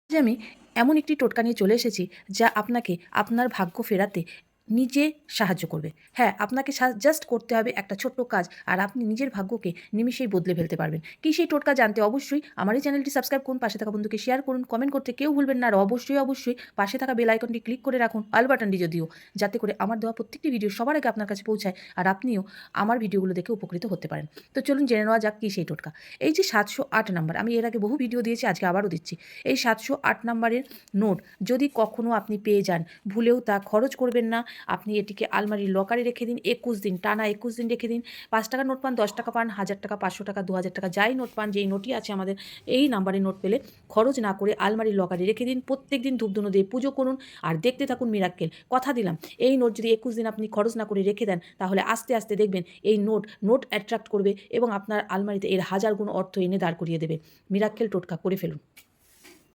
আজ আমি এমন একটি টোটকা নিয়ে চলে এসেছি যা আপনাকে আপনার ভাগ্য ফেরাতে নিজে সাহায্য করবে। হ্যাঁ, আপনাকে জাস্ট করতে হবে একটা ছোট্ট কাজ আর আপনি নিজের ভাগ্যকে নিমিষেই বদলে ফেলতে পারবেন। কি সেই টোটকা জানতে অবশ্যই আমার এই চ্যানেলটি সাবস্ক্রাইব করুন, পাশে থাকা বন্ধুকে শেয়ার করুন, কমেন্ট করতে কেউ ভুলবেন না আর অবশ্যই পাশে থাকা বেল আইকনটি ক্লিক করে রাখুন, অল বাটনটি যদিও, যাতে করে আমার দেওয়া প্রত্যেকটি ভিডিও সবার আগে আপনার কাছে পৌঁছায় আর আপনিও আমার ভিডিওগুলো দেখে উপকৃত হতে পারেন। তো চলুন জেনে নেওয়া যাক কি সেই টোটকা। এই যে 708 নাম্বার, আমি এর আগে বহু ভিডিও দিয়েছি, আজকে আবারও দিচ্ছি। এই 708 নাম্বারের নোট যদি কখনও আপনি পেয়ে যান, ভুলেও তা খরচ করবেন না। আপনি এটিকে আলমারির লকারে রেখে দিন 21 দিন, টানা 21 দিন রেখে দিন। ৫ টাকার নোট পান, 10 টাকা পান, 1000 টাকা, 500 টাকা, 2000 টাকা, যাই নোট পান, যেই নোটই আছে আমাদের এই নাম্বারের নোট পেলে খরচ না করে আলমারির লকারে রেখে দিন। প্রত্যেকদিন ধূপধুনো দিয়ে পুজো করুন আর দেখতে থাকুন মিরাক্কেল। কথা দিলাম, এই নোট যদি 21 দিন আপনি খরচ না করে রেখে দেন, তাহলে আস্তে আস্তে দেখবেন এই নোট অ্যাট্রাক্ট করবে এবং আপনার আলমারিতে এর হাজার গুণ অর্থ এনে দাঁড় করিয়ে দেবে। মিরাক্কেল টোটকা করে ফেলুন।